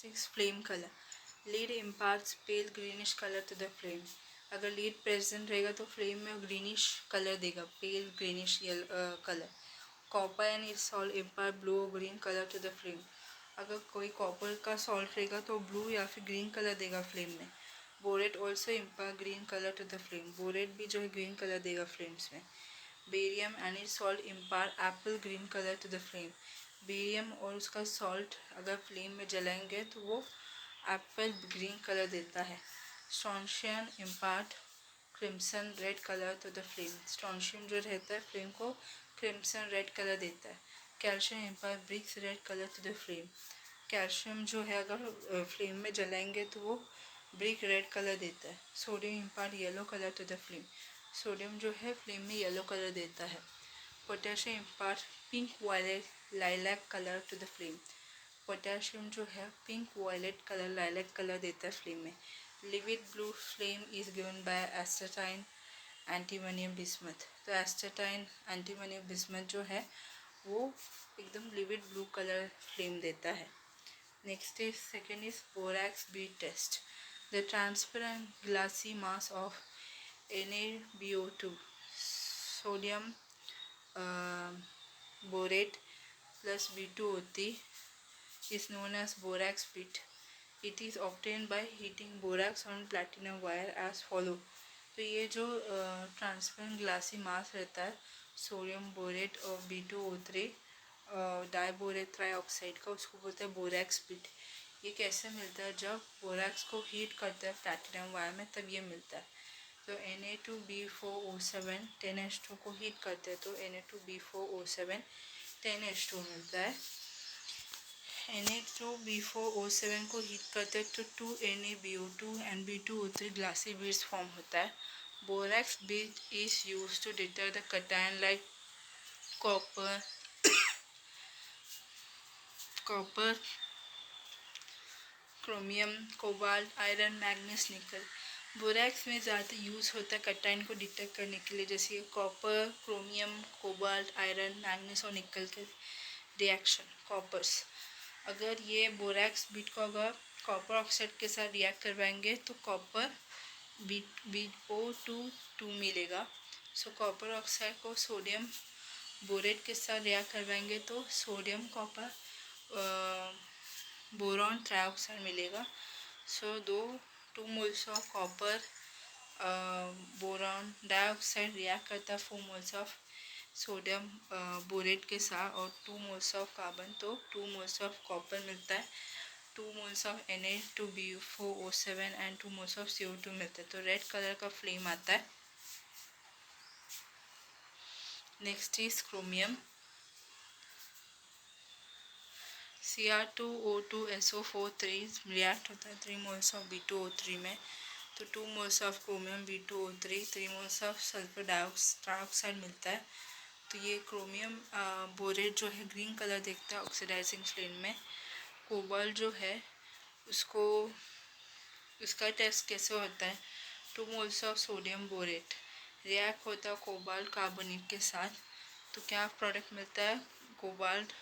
Next is flame colour. Lead imparts pale greenish colour to the flame. अगर lead present रहेगा तो flame में greenish colour देगा, pale greenish colour. Copper and its salt impart blue और green colour to the flame. अगर कोई copper का salt रहेगा तो ब्लू या फिर ग्रीन कलर देगा फ्लेम में। Borate also impart green colour to the flame. Borate भी जो है ग्रीन कलर देगा फ्लेम्स में। Barium and its salt impart apple green colour to the flame. Barium और उसका सॉल्ट अगर फ्लेम में जलाएंगे तो वो एप्पल ग्रीन कलर देता है। Strontium impart crimson red colour to the flame. Strontium जो रहता है फ्लेम को क्रिम्सन रेड कलर देता है। Calcium impart bricks red colour to the flame. Calcium जो है अगर फ्लेम में जलाएंगे तो वो ब्रिक रेड कलर देता है। Sodium impart yellow colour to the flame. Sodium जो है फ्लेम में येलो कलर देता है। Potassium impart pink violet lilac colour to the flame. Potassium जो है pink violet colour lilac colour देता है फ्लेम में। Livid blue flame is given by astatine antimonium bismuth. तो एस्टेटाइन एंटीमोनियम बिस्मथ जो है वो एकदम लिविड ब्लू कलर फ्लेम देता है। Next is second is borax bead test. The transparent glassy mass of NaBO2 sodium borate plus B2O3 is known as borax bead. It is obtained by heating borax on platinum wire as follow. तो ये जो transparent glassy मास रहता है sodium borate और B2O3 डाइबोरेट trioxide का, उसको बोलते हैं बोरैक्स बिट। ये कैसे मिलता है? जब बोरैक्स को हीट करते हैं प्लैटिनम वायर में तब ये मिलता है। तो Na2B4O7 10H2 को हीट करते हैं तो Na2B4O7 10H2 मिलता है। Na2B4O7 को हीट करते हैं तो 2NaBO2 and B2O3 glassy beads form होता है। Borax bead is use to deter the cation like copper chromium cobalt iron manganese nickel. Borax में ज़्यादा यूज़ होता है कटाइन को डिटेक्ट करने के लिए, जैसे copper chromium cobalt iron manganese और निकल के रिएक्शन कॉपर्स। अगर ये बोरैक्स बीट को अगर कॉपर ऑक्साइड के साथ रिएक्ट करवाएंगे तो कॉपर B2O2 मिलेगा। सो कॉपर ऑक्साइड को सोडियम बोरेट के साथ रिएक्ट करवाएंगे तो सोडियम कॉपर बोरॉन ट्राईऑक्साइड मिलेगा। सो 2 moles of copper boron dioxide react करता है 4 मोल्स ऑफ सोडियम बोरेट के साथ और 2 मोल्स ऑफ कार्बन, तो 2 मोल्स ऑफ कॉपर मिलता है। 2 moles of Na2B4O7 and 2 moles of CO2 मिलता है। तो रेड कलर का फ्लेम आता है। Next is chromium. Cr2O2SO4 react होता है 3 मोल्स ऑफ B2O3 में, तो 2 moles of chromium B2O3 3 moles of sulphur dioxide मिलता है। तो ये क्रोमियम बोरेट जो है ग्रीन कलर देखता है ऑक्सीडाइजिंग फ्लेम में। कोबाल्ट जो है उसको उसका टेस्ट कैसे होता है? 2 moles of sodium borate react होता है कोबाल्ट कार्बोनेट के साथ, तो क्या प्रोडक्ट मिलता है? Cobalt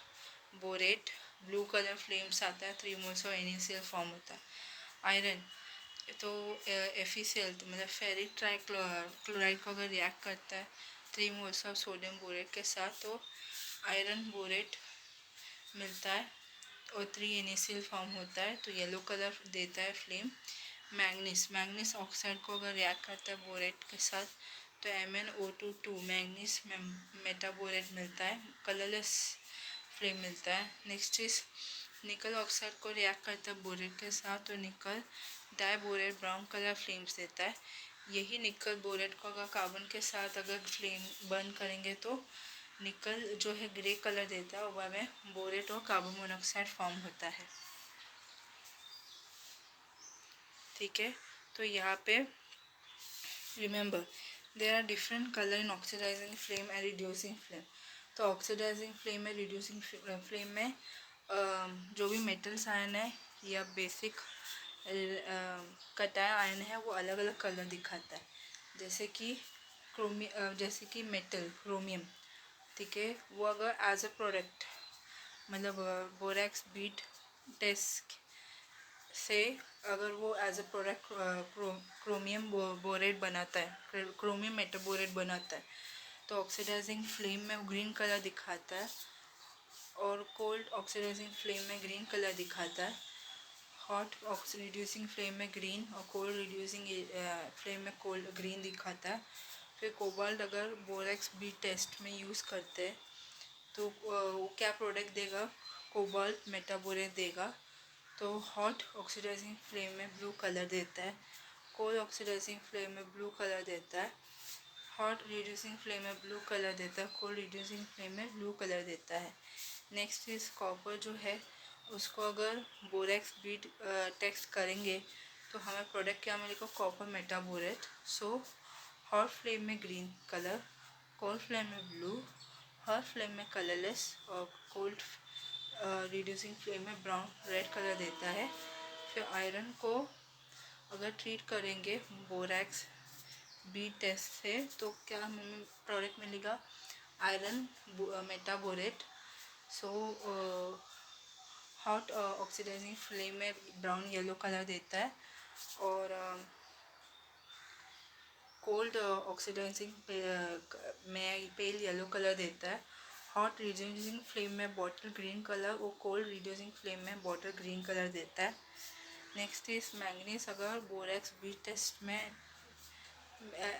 borate blue colour flames आता है, 3 मोल्स ऑफ NaCl फॉर्म होता है। आयरन तो FeCl तो मतलब फेरिक ट्राईक्लोराइड को अगर रिएक्ट करता है 3 मोल्स ऑफ सोडियम बोरेट के साथ तो आयरन बोरेट मिलता है और 3 NaCl फॉर्म होता है, तो येलो कलर देता है फ्लेम। मैग्नीज ऑक्साइड को अगर रिएक्ट करता है बोरेट के साथ तो MnO2 मैग्नीज मेटाबोरेट मिलता है, कलरलेस फ्लेम मिलता है। नेक्स्ट इज निकल ऑक्साइड को रिएक्ट करता है बोरेट के साथ तो निकल डाइबोरेट ब्राउन कलर फ्लेम्स देता है। यही निकल बोरेट को अगर कार्बन के साथ अगर फ्लेम बर्न करेंगे तो निकल जो है ग्रे कलर देता है और वह में बोरेट और कार्बन मोनोऑक्साइड फॉर्म होता है। ठीक है, तो यहाँ पे remember there are different colour in oxidising flame and reducing flame. तो ऑक्सीडाइजिंग फ्लेम में रिड्यूसिंग फ्लेम में जो भी मेटल्स आयन है या बेसिक कटायन आयन है वो अलग अलग कलर दिखाता है, जैसे कि मेटल क्रोमियम, ठीक है, वो अगर एज अ प्रोडक्ट मतलब बोरैक्स बीट टेस्ट से अगर वो as a product chromium borate बनाता है, क्रोमियम मेटाबोरेट बनाता है, तो ऑक्सीडाइजिंग फ्लेम में वो ग्रीन कलर दिखाता है, और कोल्ड ऑक्सीडाइजिंग फ्लेम में ग्रीन कलर दिखाता है। हॉट रिड्यूसिंग फ्लेम में ग्रीन और कोल्ड रिड्यूसिंग फ्लेम में कोल्ड ग्रीन दिखाता है। फिर कोबाल्ट अगर बोरेक्स बी टेस्ट में यूज़ करते हैं तो वो क्या प्रोडक्ट देगा, कोबाल्ट मेटाबोरेट देगा। तो हॉट ऑक्सीडाइजिंग फ्लेम में ब्लू कलर देता है, कोल्ड ऑक्सीडाइजिंग फ्लेम में ब्लू कलर देता है, हॉट रिड्यूसिंग फ्लेम में ब्लू कलर देता है, कोल्ड रिड्यूसिंग फ्लेम में ब्लू कलर देता है। नेक्स्ट इज कॉपर जो है, उसको अगर बोरेक्स बीट टेक्स्ट करेंगे तो हमें प्रोडक्ट क्या मिलेगा, copper metaborate. So hot flame में ग्रीन कलर, कोल्ड फ्लेम में ब्लू, हॉट फ्लेम में कलरलेस, और कोल्ड रिड्यूसिंग फ्लेम में ब्राउन रेड कलर देता है। फिर आयरन को अगर ट्रीट करेंगे बोरेक्स बी टेस्ट से तो क्या हमें प्रोडक्ट मिलेगा, iron metaborate. So hot oxidising flame में ब्राउन येलो कलर देता है, और कोल्ड ऑक्सीडाइजिंग में पेल येलो कलर देता है। हॉट रिड्यूसिंग फ्लेम में बॉटल ग्रीन कलर और कोल्ड रिड्यूसिंग फ्लेम में बॉटल ग्रीन कलर देता है। नेक्स्ट इज मैंगनीज, अगर बोरेक्स बी टेस्ट में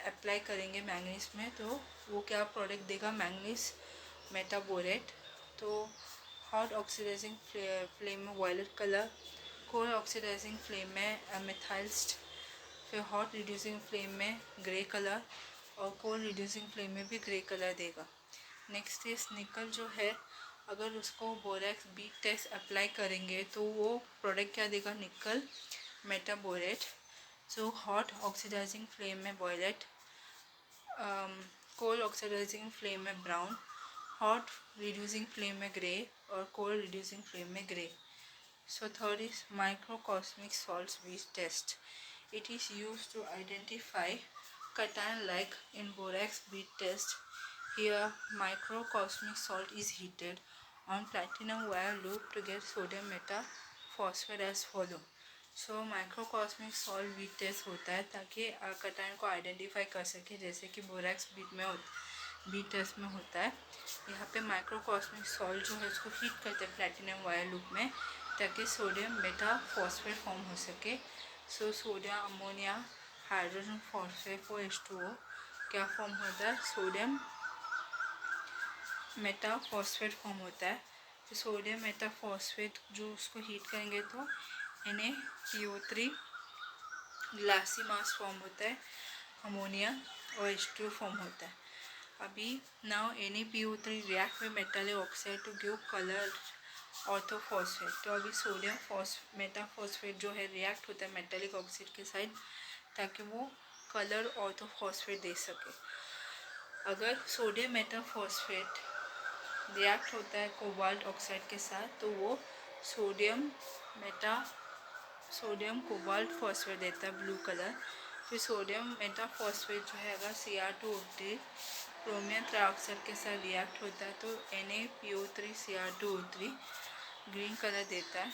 अप्लाई करेंगे मैंगनीज में तो वो क्या प्रोडक्ट देगा, मैंगनीज मेटाबोरेट। तो हॉट ऑक्सीडाइजिंग फ्लेम में violet colour, cold oxidising flame में मिथाइल्स, फिर हॉट रिड्यूसिंग फ्लेम में ग्रे कलर, और कोल्ड रिड्यूसिंग फ्लेम में भी ग्रे कलर देगा। नेक्स्ट इज निकल जो है, अगर उसको बोरेक्स बी टेस्ट अप्लाई करेंगे तो वो प्रोडक्ट क्या देगा, nickel metaborate. So hot oxidising flame में वायलेट, कोल्ड ऑक्सीडाइजिंग फ्लेम में ब्राउन, हॉट रिड्यूसिंग फ्लेम में ग्रे, और कोल्ड रिड्यूसिंग फ्लेम में grey. So third is microcosmic salts bead test. It is used to identify cation like in borax bead test. Here microcosmic salt is heated on platinum wire loop to get sodium metaphosphate as follow. So microcosmic salt bead test होता है ताकि cation को identify कर सके, जैसे कि borax beat में B test में होता है। यहाँ पे माइक्रोकॉस्मिक सॉल्ट जो है उसको हीट करते हैं प्लैटिनम वायर लूप में ताकि सोडियम मेटाफॉस्फेट फॉर्म हो सके। So sodium ammonia hydrogen phosphate को H2O क्या फॉर्म होता है, सोडियम मेटाफॉस्फेट फॉर्म होता है। तो सोडियम मेटाफॉस्फेट जो उसको हीट करेंगे तो NaPO3 ग्लासी मास फॉर्म होता है, अमोनिया और H2O फॉर्म होता है। अभी now NaPO3 react with metallic oxide to give colour orthophosphate. तो अभी सोडियम मेटाफॉस्फेट जो है रिएक्ट होता है मेटालिक ऑक्साइड के साथ ताकि वो कलर ऑर्थोफॉस्फेट दे सके। अगर सोडियम मेटाफॉस्फेट रिएक्ट होता है कोबाल्ट ऑक्साइड के साथ तो वो सोडियम कोबाल्ट फॉस्फेट देता है ब्लू कलर। फिर सोडियम मेटाफॉस्फेट जो है अगर Cr2O3 क्रोमियम ट्राइऑक्साइड के साथ रिएक्ट होता है तो NaPO3 Cr2O3 ग्रीन कलर देता है।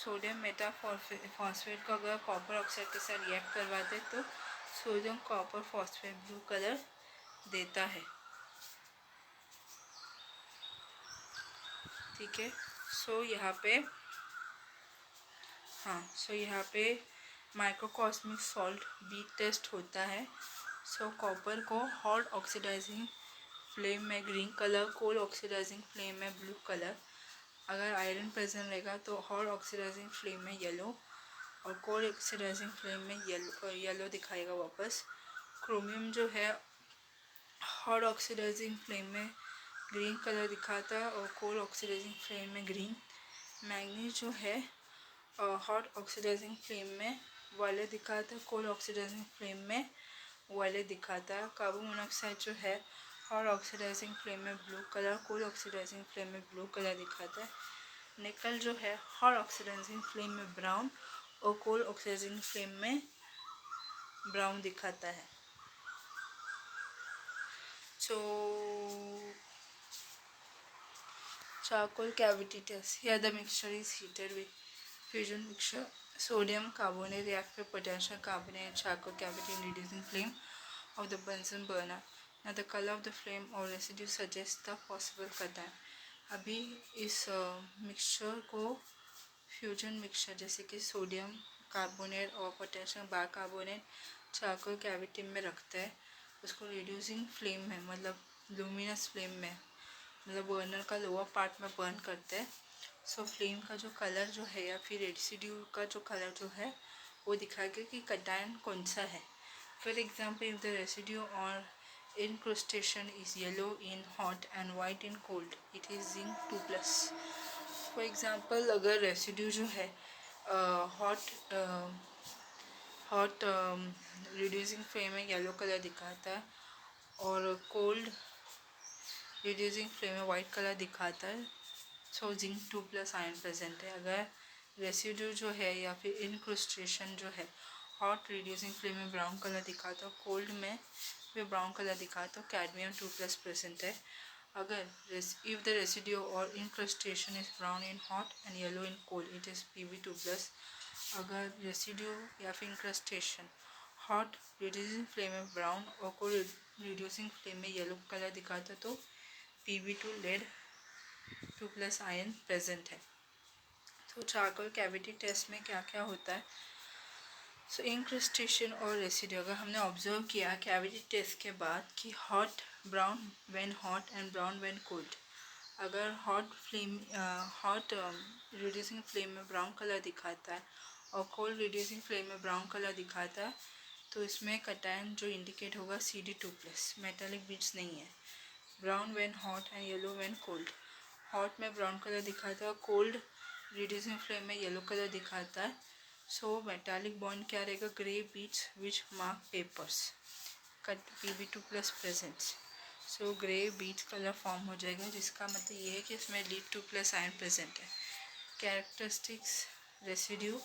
सोडियम मेटाफॉस्फेट को अगर कॉपर ऑक्साइड के साथ रिएक्ट करवाते तो sodium copper phosphate blue colour देता है। ठीक है, सो यहाँ पे माइक्रोकॉस्मिक सॉल्ट बीट टेस्ट होता है। सो कॉपर को हॉट ऑक्सीडाइजिंग फ्लेम में green colour, cold oxidising flame में ब्लू कलर। अगर आयरन प्रेजेंट रहेगा तो हॉट ऑक्सीडाइजिंग फ्लेम में येलो, और कोल्ड ऑक्सीडाइजिंग फ्लेम में येलो दिखाएगा वापस। क्रोमियम जो है हॉट ऑक्सीडाइजिंग फ्लेम में ग्रीन कलर दिखाता है और कोल्ड ऑक्सीडाइजिंग फ्लेम में ग्रीन। मैंगनीज जो है हॉट ऑक्सीडाइजिंग फ्लेम में वायलेट दिखाता है, कोल्ड ऑक्सीडाइजिंग फ्लेम में वायलेट दिखाता है। कार्बन मोनोऑक्साइड जो है हॉट ऑक्सीडाइजिंग फ्लेम में blue colour, cold oxidising flame में ब्लू कलर दिखाता है। निकल जो है हॉट ऑक्सीडाइजिंग फ्लेम में ब्राउन और कोल्ड ऑक्सीडाइजिंग फ्लेम में ब्राउन दिखाता है। So charcoal cavity test. Here the mixture is heated with fusion mixture Sodium carbonate react with potassium carbonate and charcoal cavity in reducing flame of the Bunsen burner. Now the color of the flame or residue suggests the possible cation. अभी इस mixture को fusion mixture जैसे कि sodium carbonate और potassium bicarbonate charcoal cavity में रखते हैं, उसको रिड्यूसिंग फ्लेम में मतलब लूमिनस फ्लेम में मतलब बर्नर का लोअर पार्ट में बर्न करते हैं। सो फ्लेम का जो कलर जो है या फिर रेसिड्यू का जो कलर जो है वो दिखाएगा कि कटायन कौन सा है। For example if the residue और incrustation is yellow in hot and white in cold, it is zinc 2+. For example अगर रेसिड्यू जो है हॉट रिड्यूसिंग फ्लेम में येलो कलर दिखाता है और कोल्ड रिड्यूसिंग फ्लेम में वाइट कलर दिखाता है, सो जिंक 2+ आयन प्रेजेंट है। अगर रेसिड्यू जो है या फिर इनक्रुस्टेशन जो है हॉट रिड्यूसिंग फ्लेम में ब्राउन कलर दिखाता है, कोल्ड में भी ब्राउन कलर दिखाता है, कैडमियम 2+ प्रेजेंट है। अगर if the residue or incrustation is brown in hot and yellow in cold, it is Pb2+. अगर रेसिड्यू या फिर इंक्रस्टेशन हॉट रिड्यूसिंग फ्लेम में ब्राउन और कोल्ड रिड्यूसिंग फ्लेम में येलो कलर दिखाता तो Pb2 लेड 2+ आयन प्रेजेंट है। तो चारकोल कैविटी टेस्ट में क्या क्या होता है। सो इंक्रस्टेशन और रेसिड्यू अगर हमने ऑब्जर्व किया कैविटी टेस्ट के बाद कि hot brown when hot and brown when cold, अगर हॉट रिड्यूसिंग फ्लेम में ब्राउन कलर दिखाता है और कोल्ड रिड्यूसिंग फ्लेम में ब्राउन कलर दिखाता है तो इसमें कटायन जो इंडिकेट होगा Cd2+, मेटालिक बीट्स नहीं है। Brown when hot and yellow when cold, hot में ब्राउन कलर दिखाता है, कोल्ड रिड्यूसिंग फ्लेम में येलो कलर दिखाता है, सो मेटालिक बॉन्ड क्या रहेगा, grey beads which mark papers, cut Pb2+ presents, so grey beads colour form हो जाएगा, जिसका मतलब ये है कि इसमें लीड 2+ आयन प्रेजेंट है। कैरेक्टरिस्टिक्स रेसिड्यू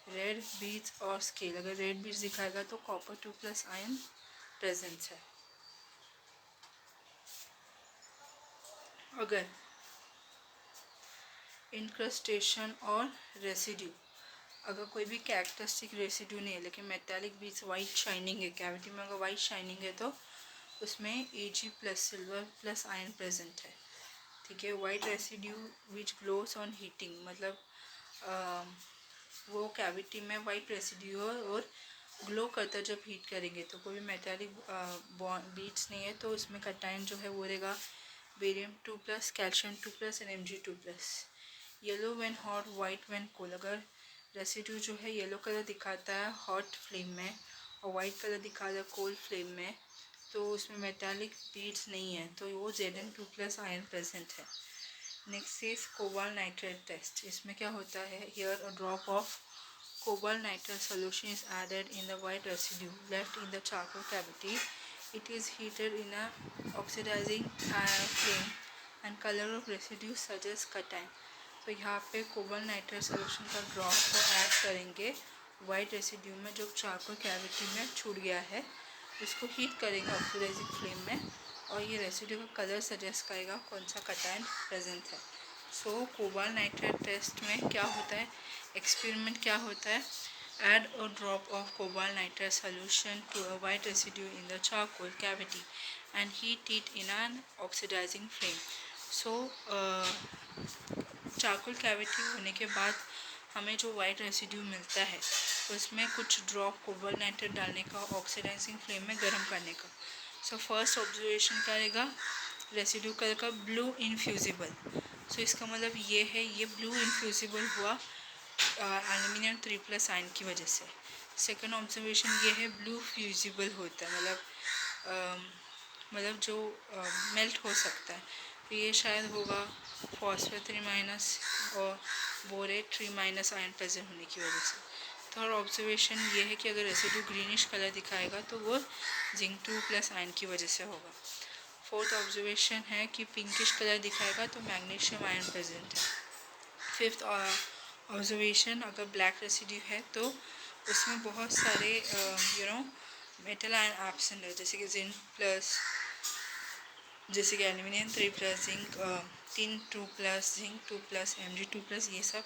रेड बीट्स और स्केल, अगर रेड बीट्स दिखाएगा तो कॉपर 2+ आयन प्रेजेंट है। अगर इंक्रस्टेशन और रेसिड्यू अगर कोई भी कैरेक्टरिस्टिक रेसिड्यू नहीं है लेकिन मेटालिक बीट्स वाइट शाइनिंग है, कैविटी में अगर वाइट शाइनिंग है तो उसमें Ag+ silver plus ion present है। ठीक है। White residue which gloss on heating, मतलब वो कैविटी में वाइट रेसिड्यू और ग्लो करता है जब हीट करेंगे, तो कोई भी मेटालिक बीट्स नहीं है तो उसमें कटायन जो है वो रहेगा barium 2+, calcium 2+ and Mg2+। Yellow when hot, white when cold, अगर रेसिड्यू जो है येलो कलर दिखाता है हॉट फ्लेम में और वाइट कलर दिखाता है कोल्ड फ्लेम में, तो उसमें मेटालिक बीट्स नहीं है तो वो Zn2+ आयन प्रेजेंट है। Next is cobalt nitrate test. इसमें क्या होता है, here a drop of cobalt nitrate solution is added in the white residue left in the charcoal cavity. It is heated in a oxidizing flame and color of residue suggests cation. तो यहाँ पे cobalt nitrate solution का drop को add करेंगे white residue में जो charcoal cavity में छूट गया है, उसको हीट करेंगे ऑक्सीडाइजिंग फ्लेम में और ये रेसिड्यू का कलर सजेस्ट करेगा कौन सा कटायन प्रेजेंट है। सो कोबाल्ट नाइट्रेट टेस्ट में क्या होता है, एक्सपेरिमेंट क्या होता है, add a drop of cobalt nitrate solution to a white residue in the charcoal cavity and heat it in an oxidizing flame. So charcoal cavity होने के बाद हमें जो वाइट रेसिड्यू मिलता है उसमें कुछ ड्रॉप कोबाल्ट नाइट्रेट डालने का, ऑक्सीडाइजिंग फ्लेम में गर्म करने का। सो फर्स्ट ऑब्जर्वेशन करेगा रेसिड्यू कलर का ब्लू इनफ्यूजिबल, सो इसका मतलब ये है ये ब्लू इनफ्यूजिबल हुआ एल्यूमिनियम 3+ आयन की वजह से। सेकंड ऑब्जर्वेशन ये है ब्लू फ्यूजिबल होता है, मतलब जो मेल्ट हो सकता है, तो ये शायद होगा फॉस्फेट 3- और बोरेट 3- आयन प्रेजेंट होने की वजह से। थर्ड ऑब्जर्वेशन ये है कि अगर रेसिड्यू ग्रीनिश कलर दिखाएगा तो वो जिंक 2+ आयन की वजह से होगा। फोर्थ ऑब्जर्वेशन है कि पिंकिश कलर दिखाएगा तो मैग्नीशियम आयन प्रेजेंट है। फिफ्थ ऑब्जर्वेशन अगर ब्लैक रेसिड्यू है तो उसमें बहुत सारे मेटल आयन एब्सेंट है, जैसे कि जिंक प्लस, जैसे कि aluminium 3+, zinc tin 2+, zinc 2+, Mg2+, ये सब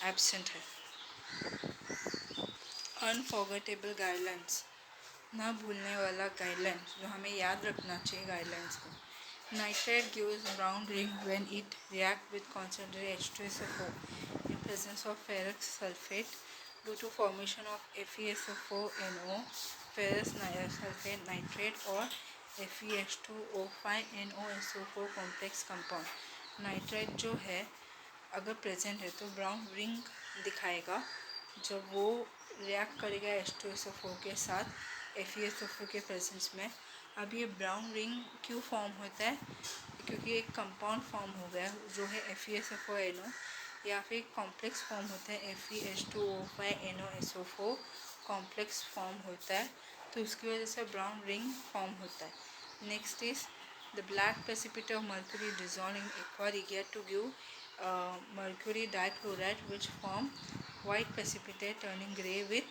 एब्सेंट है। अनफॉरगेटेबल गाइडलाइंस, ना भूलने वाला गाइडलाइन जो हमें याद रखना चाहिए गाइडलाइंस को. Nitrate gives brown ring when it reacts with concentrated H2SO4 in presence of ferrous sulfate due to formation of FeSO4NO, ferrous sulfate nitrate or FeH2O5NOSO4 complex compound. Nitrate जो है अगर प्रेजेंट है तो ब्राउन रिंग दिखाएगा जब वो react करेगा H2SO4 के साथ FeSO4 के प्रेजेंस में. अब ये ब्राउन रिंग क्यों फॉर्म होता है? क्योंकि एक कंपाउंड फॉर्म हो गया जो है FeSO4NO या फिर कॉम्प्लेक्स फॉर्म होता है Fe2O5NOSO4 कॉम्प्लेक्स फॉर्म होता है, तो उसकी वजह से ब्राउन रिंग फॉर्म होता है. Next is the black precipitate of mercury dissolve in aqua रिगियर to give mercury dichloride which form white precipitate turning grey with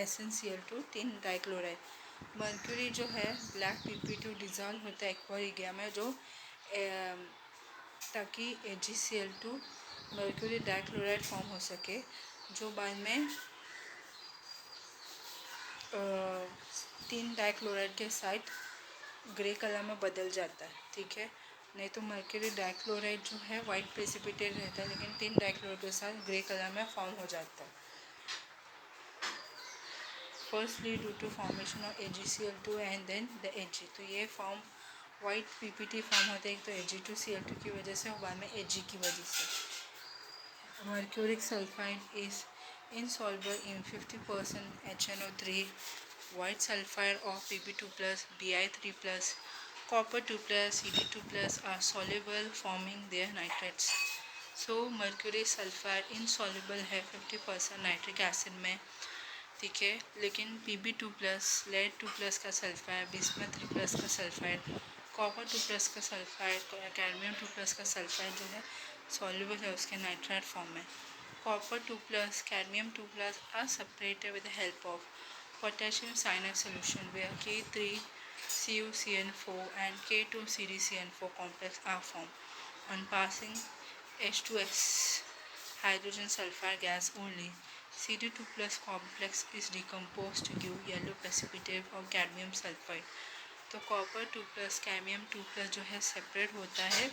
SnCl2 tin dichloride. Mercury जो है ब्लैक PP2 डिजॉल्व होता है aqua Rigia में जो ताकि AgCl2 मर्क्यूरी डाइक्लोराइड फॉर्म हो सके जो बाद में तीन डाइक्लोराइड के साथ ग्रे कलर में बदल जाता है. ठीक है, नहीं तो मर्क्यूरी डाइक्लोराइड जो है वाइट प्रेसिपिटेट रहता है लेकिन तीन डाइक्लोराइड के साथ ग्रे कलर में फॉर्म हो जाता है. Firstly due to formation of AgCl2 and then the Ag. तो ये फॉर्म वाइट PPT फॉर्म होता है एक तो Ag2Cl2 की वजह से और बाद में Ag की वजह से. Mercuric sulphide is insoluble in 50% HNO3, white sulfide of Pb2+, Bi3+, copper 2+, Cd2+ are soluble forming their nitrates. So mercury sulfide insoluble है 50% नाइट्रिक एसिड में. ठीक है, लेकिन Pb2+, lead 2+ का सल्फाइड, Bismuth 3+ का सल्फाइड, कॉपर 2+ का सल्फाइड, कैडमियम 2+ का sulphide जो है soluble है उसके नाइट्राइट फॉर्म में. Copper 2+, cadmium 2+ are separated with the help of potassium cyanide solution where K3CuCN4 and K2CdCN4 complex are formed. On passing H2S hydrogen sulfide gas only, Cd2+ complex is decomposed to give yellow precipitate of cadmium sulfide. तो copper 2+, cadmium 2+ जो है separate होता है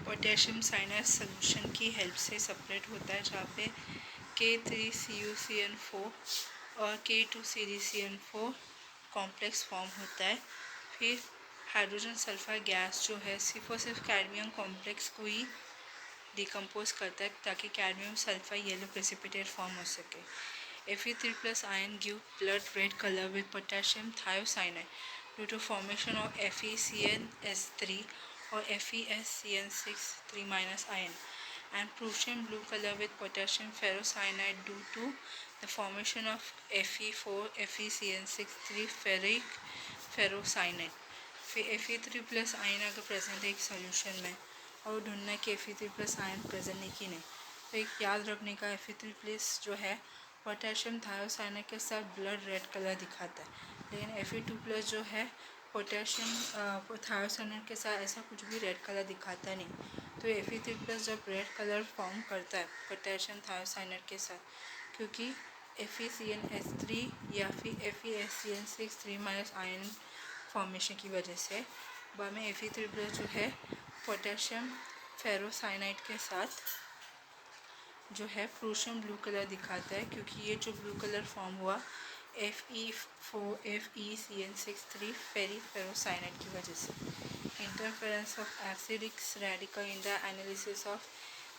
potassium cyanide solution की help से separate होता है जहाँ पे K3CuCN4 और K2CdCN4 कॉम्प्लेक्स फॉर्म होता है. फिर हाइड्रोजन सल्फाइड गैस जो है सिर्फ और सिर्फ कैडमियम कॉम्प्लेक्स को ही डिकम्पोज करता है ताकि cadmium sulphide yellow precipitate form हो सके. Fe3+ ion give blood red color with potassium thiocyanide due to formation of FeCnS3 or FeSCn6 3- ion, and Prussian blue color with potassium ferrocyanide due to the formation of Fe4 FeCn6 3 ferric ferrocyanide. फिर Fe3+ ion अगर present है एक solution में और ढूंढना है कि Fe3+ ion present है कि नहीं, तो एक याद रखने का Fe3+ जो है पोटेशियम थायोसाइनाइड के साथ ब्लड रेड कलर दिखाता है, लेकिन Fe2+ जो है पोटेशियम थायोसाइनाइड के साथ ऐसा कुछ भी रेड कलर दिखाता नहीं. तो Fe3+ जब रेड कलर फॉर्म करता है पोटेशियम थायोसाइनाइड के साथ क्योंकि FeCnS3 या फिर FeSCn6 3- आयन फॉर्मेशन की वजह से बाद में Fe3+ जो है पोटेशियम फेरोसाइनाइड के साथ जो है प्रूशियम ब्लू कलर दिखाता है क्योंकि ये जो ब्लू कलर फॉर्म हुआ Fe4 FeCn6 3 फेरी फेरोसाइनाइड की वजह से. Interference of acidic radical in the analysis of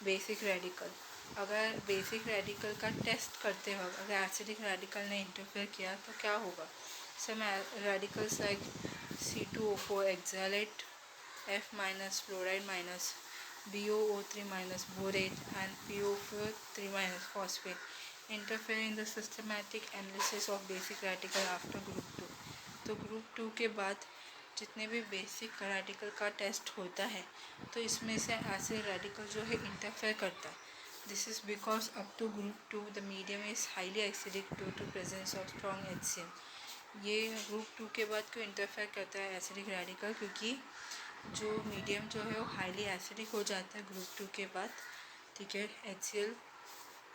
basic radical. अगर बेसिक रेडिकल का टेस्ट करते वक्त अगर एसिडिक रेडिकल ने इंटरफेयर किया तो क्या होगा? Some radicals like C2O4 oxalate F- fluoride BOO3- borate and PO3- phosphate interfere in the systematic analysis of basic radical after group 2. तो ग्रुप 2 के बाद जितने भी बेसिक रेडिकल का टेस्ट होता है तो इसमें से एसिड रेडिकल जो है इंटरफेयर करता है. This is because up to group 2 the medium is highly acidic due to presence of strong HCl. ये ग्रुप 2 के बाद क्यों इंटरफेयर करता है एसिडिक रेडिकल? क्योंकि जो मीडियम जो है वो हाईली एसिडिक हो जाता है ग्रुप 2 के बाद. ठीक है, HCl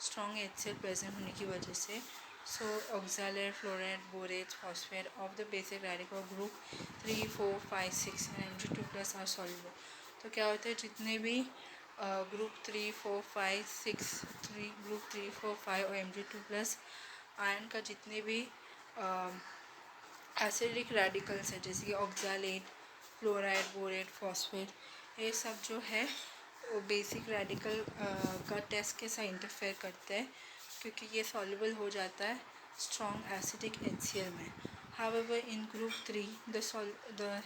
स्ट्रॉन्ग HCl प्रेजेंट होने की वजह से। So oxalate, fluoride, borate, phosphate of the basic radical group 3, 4, 5, 6 and Mg2+ are soluble. तो क्या होता है, जितने भी ग्रुप 3, 4, 5, 6 ग्रुप 3, 4, 5 और Mg2+ आयन का जितने भी एसिडिक रेडिकल्स है, जैसे कि ऑक्सैलेट, फ्लोराइड, बोरेट, फॉस्फेट, ये सब जो है वो बेसिक रेडिकल का टेस्ट के साथ इंटरफेयर करते हैं, क्योंकि ये सॉल्युबल हो जाता है स्ट्रॉन्ग एसिडिक HCl में। However in group 3 the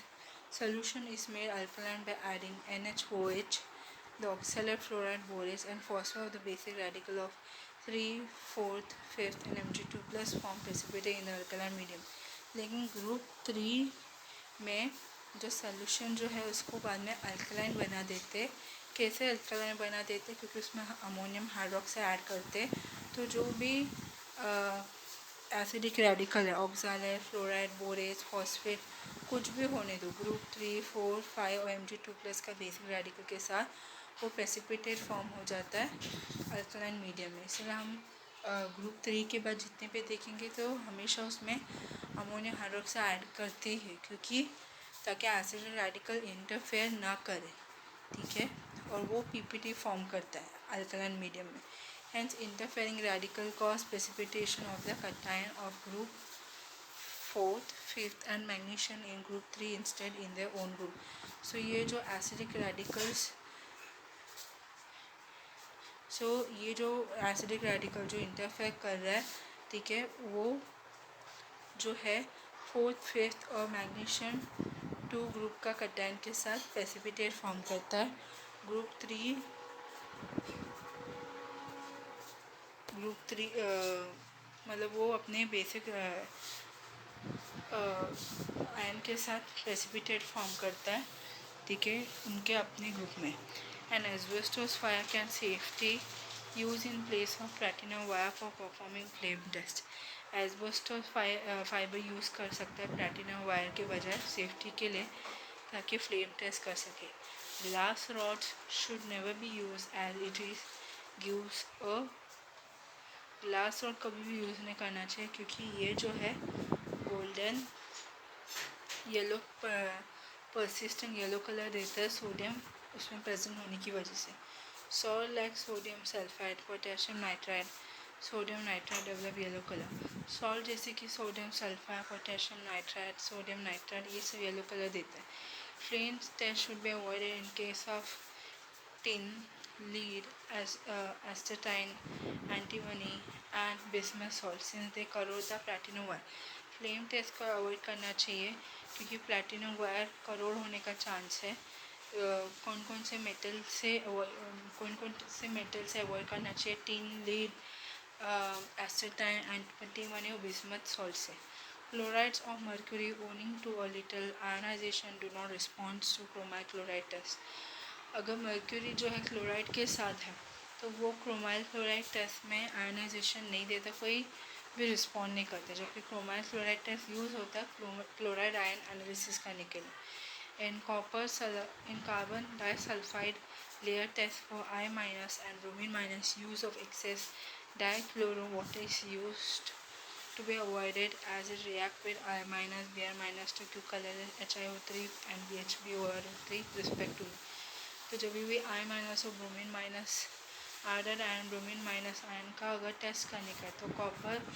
solution is made alkaline by adding NaOH, the oxalate, fluoride, borate and phosphate of the basic radical of 3, 4th, 5th and Mg2+ form precipitate in the alkaline medium। लेकिन group 3 में जो solution जो है उसको बाद में alkaline बना देते। कैसे अल्कलाइन बना देते, क्योंकि उसमें अमोनियम हाइड्रोक्साइड ऐड करते। तो जो भी एसिडिक रेडिकल है, ऑक्सैलेट, फ्लोराइड, बोरेट, फॉस्फेट, कुछ भी होने दो, ग्रुप 3, 4, 5 और Mg2+ का बेसिक रेडिकल के साथ वो प्रेसिपिटेट फॉर्म हो जाता है अल्कलाइन मीडियम में। इसलिए हम ग्रुप 3 के बाद जितने पे देखेंगे तो हमेशा उसमें अमोनियम हाइड्रोक्साइड ऐड करते ही, क्योंकि ताकि एसिडिक रेडिकल इंटरफेयर ना करे, ठीक है, और वो PPT फॉर्म करता है अल्कलाइन मीडियम में। Hence interfering radical cause precipitation of the cation of group 4th, 5th and magnesium in group 3 instead in their own group. So ये जो एसिडिक रेडिकल्स ये जो एसिडिक रेडिकल जो इंटरफेयर कर रहा है, ठीक है, वो जो है 4th, 5th और मैग्नीशियम 2 ग्रुप का कटायन के साथ प्रेसिपिटेट फॉर्म करता है। ग्रुप 3 मतलब वो अपने बेसिक आयन के साथ प्रेसिपिटेट फॉर्म करता है, ठीक है, उनके अपने ग्रुप में। And asbestos fire can safety use in place of platinum wire for performing flame test. Asbestos fibre use कर सकता है प्लैटिनम वायर के बजाय सेफ्टी के लिए, ताकि फ्लेम टेस्ट कर सके। Glass rods should never be use as it is gives a glass rod कभी भी यूज़ नहीं करना चाहिए, क्योंकि ये जो है golden yellow persistent yellow colour देता है सोडियम उसमें प्रेजेंट होने की वजह से। Salt like sodium sulphide, potassium nitride, sodium nitride develop yellow colour. Salt जैसे कि sodium sulphide, potassium nitride, sodium nitride, ये सब येलो कलर देता है। Flame test should be avoided in case of tin, lead, astatine, antimony and bismuth salt since they corrode the platinum wire। Flame test को avoid करना चाहिए, क्योंकि platinum wire crore होने का चांस है। कौन कौन से मेटल से अवॉइड करना चाहिए? टिन, लीड, एस्टेटाइन, एंटीमनी और बिस्मथ सॉल्ट से। Chlorides of mercury owing to a little ionization do not respond to chromite chloride test। अगर मर्क्यूरी जो है क्लोराइड के साथ है तो वो क्रोमाइल क्लोराइड टेस्ट में आयोनाइजेशन नहीं देता, कोई भी रिस्पॉन्ड नहीं करता, जबकि क्रोमाइल क्लोराइड टेस्ट यूज़ होता है क्लोराइड आयन एनालिसिस करने के लिए। In carbon disulphide layer test for I- and bromine- use of excess dichloro water is used to be avoided as it react with I-, Br- to give colorless HiO3 and BHBOR3 respectively। तो जब भी I- और bromine- iodide ion, bromine- ion का अगर test करने का है तो कॉपर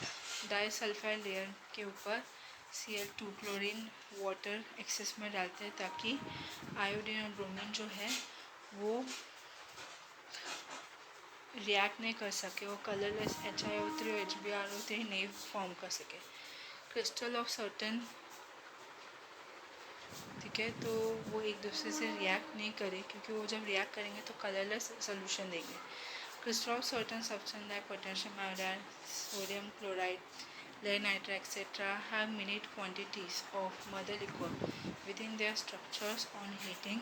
डाइसल्फाइड लेयर के ऊपर Cl2 क्लोरीन वाटर एक्सेस में डालते हैं, ताकि आयोडीन और ब्रोमीन जो है वो रिएक्ट नहीं कर सके, वो कलरलेस HiO3 और HbRO3 नहीं फॉर्म कर सके। क्रिस्टल ऑफ सर्टन, ठीक है, तो वो एक दूसरे से रिएक्ट नहीं करे, क्योंकि वो जब रिएक्ट करेंगे तो कलरलेस सोल्यूशन देंगे। Crystal of certain substance like potassium iodide, sodium chloride, lead nitrate etc. have minute quantities of mother liquid within their structures. On heating,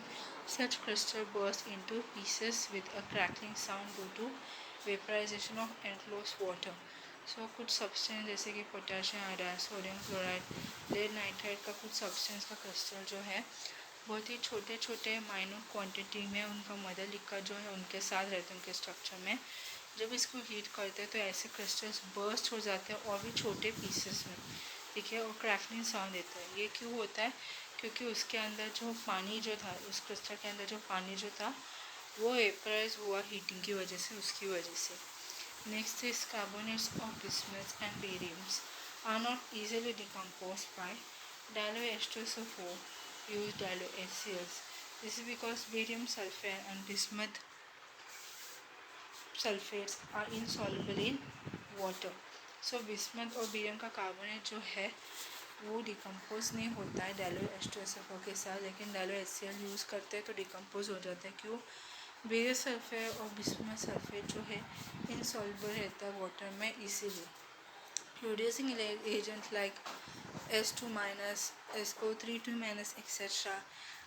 such crystals burst into pieces with a crackling sound due to vaporization of enclosed water। So कुछ substance जैसे कि potassium iodide, sodium chloride, lead nitride का कुछ substance का crystal जो है बहुत ही छोटे छोटे माइनर क्वांटिटी में उनका मदर लिक्विड जो है उनके साथ रहते हैं उनके स्ट्रक्चर में, जब इसको हीट करते हैं तो ऐसे क्रिस्टल्स बर्स्ट हो जाते हैं और भी छोटे पीसेस में, ठीक है, और क्रैकलिंग साउंड देता है। ये क्यों होता है? क्योंकि उसके अंदर जो पानी जो था, उस क्रिस्टल के अंदर जो पानी जो था वो वेपराइज हुआ हीटिंग की वजह से, उसकी वजह से। Next is carbonates of bismuth and bariums are not easily decomposed by Dalo-H2SO4 use Dalo-HCl. This is because barium sulfate and bismuth sulphates are insoluble in water. So bismuth और barium का carbonate जो है वो decompose नहीं होता है Dalo-H2SO4 के साथ, लेकिन Dalo-HCl यूज़ करते हैं तो डिकम्पोज हो जाता है। क्यों? बेरियम सल्फेट और बिस्मथ सल्फेट जो है इनसॉल्युबल रहता है वाटर में इसीलिए। Reducing agent like S2 minus, SO3 2 minus, etc.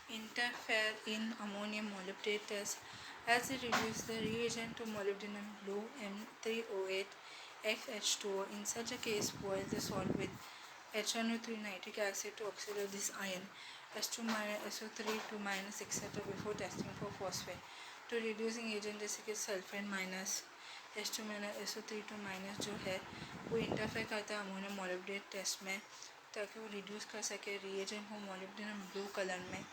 interfere in ammonium molybdenate test as it reduces the reagent to molybdenum blue M3O8 FH2O. In such a case, boil the salt with H1O3 nitric acid to oxidate this ion S2 minus, SO3 2 minus, etc. before testing for phosphate. तो reducing agent जैसे कि sulphate minus H2 minus SO3 2 minus जो है वो interfere करता है ammonium molybdate test में, ताकि वो रिड्यूस कर सके रिएजेंट को मोलिब्डेनम ब्लू कलर में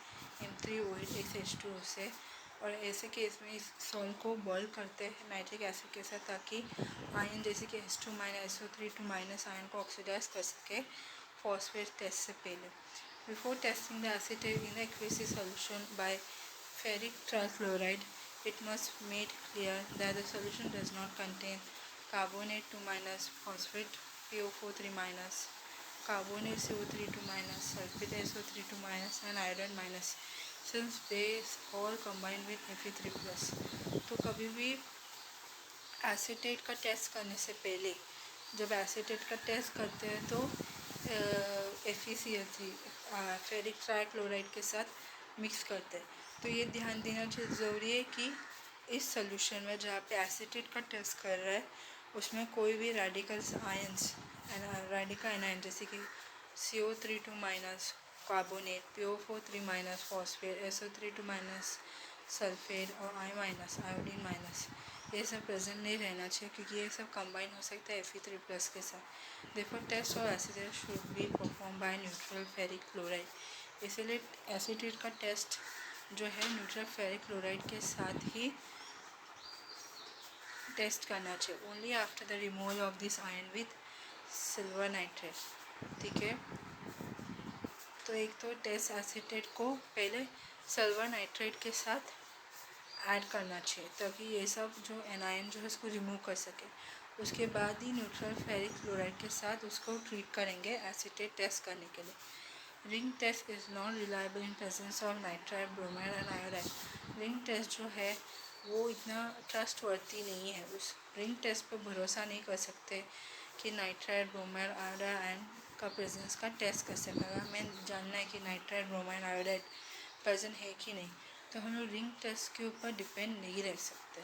M3O8 H2O से। और ऐसे केस में इस सॉल्ट को बॉयल करते हैं नाइट्रिक एसिड के साथ, ताकि आयन जैसे कि H2 minus SO3 2 minus ion को ऑक्सीडाइज कर सके फॉस्फेट टेस्ट से पहले। Before testing the acetate in aqueous solution bye ferric trichloride, it must be made clear that the solution does not contain carbonate 2 minus, phosphate PO4 3 minus, carbonate CO3 2 minus, sulfate SO3 2 minus and iodine minus, since they all combine with Fe3 plus। तो कभी भी acetate का test करने से पहले, जब acetate का test करते हैं तो FeCl3 फेरिक ट्राइक्लोराइड के साथ मिक्स करते हैं। तो ये ध्यान देना ज़रूरी है कि इस सोल्यूशन में जहाँ पे एसिटेट का टेस्ट कर रहा है उसमें कोई भी रेडिकल्स आयंस रेडिकल आयन जैसे कि CO3 2 minus carbonate, PO4 3 minus phosphate, SO3 2 minus sulphate और I माइनस आयोडीन माइनस, ये सब प्रेजेंट नहीं रहना चाहिए, क्योंकि ये सब कंबाइन हो सकता है Fe3 प्लस के साथ। देखो टेस्ट और acetate should be perform by neutral ferric chloride. इसलिए एसिटेट का टेस्ट जो है न्यूट्रल फेरिक क्लोराइड के साथ ही टेस्ट करना चाहिए, only after the removal of this ion with silver nitrate. ठीक है, तो एक तो टेस्ट एसिटेट को पहले सिल्वर नाइट्रेट के साथ ऐड करना चाहिए, ताकि ये सब जो एनायन जो है उसको रिमूव कर सके। उसके बाद ही न्यूट्रल फेरिक क्लोराइड के साथ उसको ट्रीट करेंगे एसिटेट टेस्ट करने के लिए। Ring test is not reliable in presence of nitride, bromide and iodide. Ring test जो है वो इतना ट्रस्टवर्थी नहीं है, उस रिंग टेस्ट पर भरोसा नहीं कर सकते कि नाइट्राइड, ब्रोमाइड, आयोडाइड का प्रेजेंस का टेस्ट कर सकेगा। हमें जानना है कि नाइट्राइड, ब्रोमाइड, आयोडाइड प्रेजेंट है कि नहीं, तो हम लोग रिंग टेस्ट के ऊपर डिपेंड नहीं रह सकते।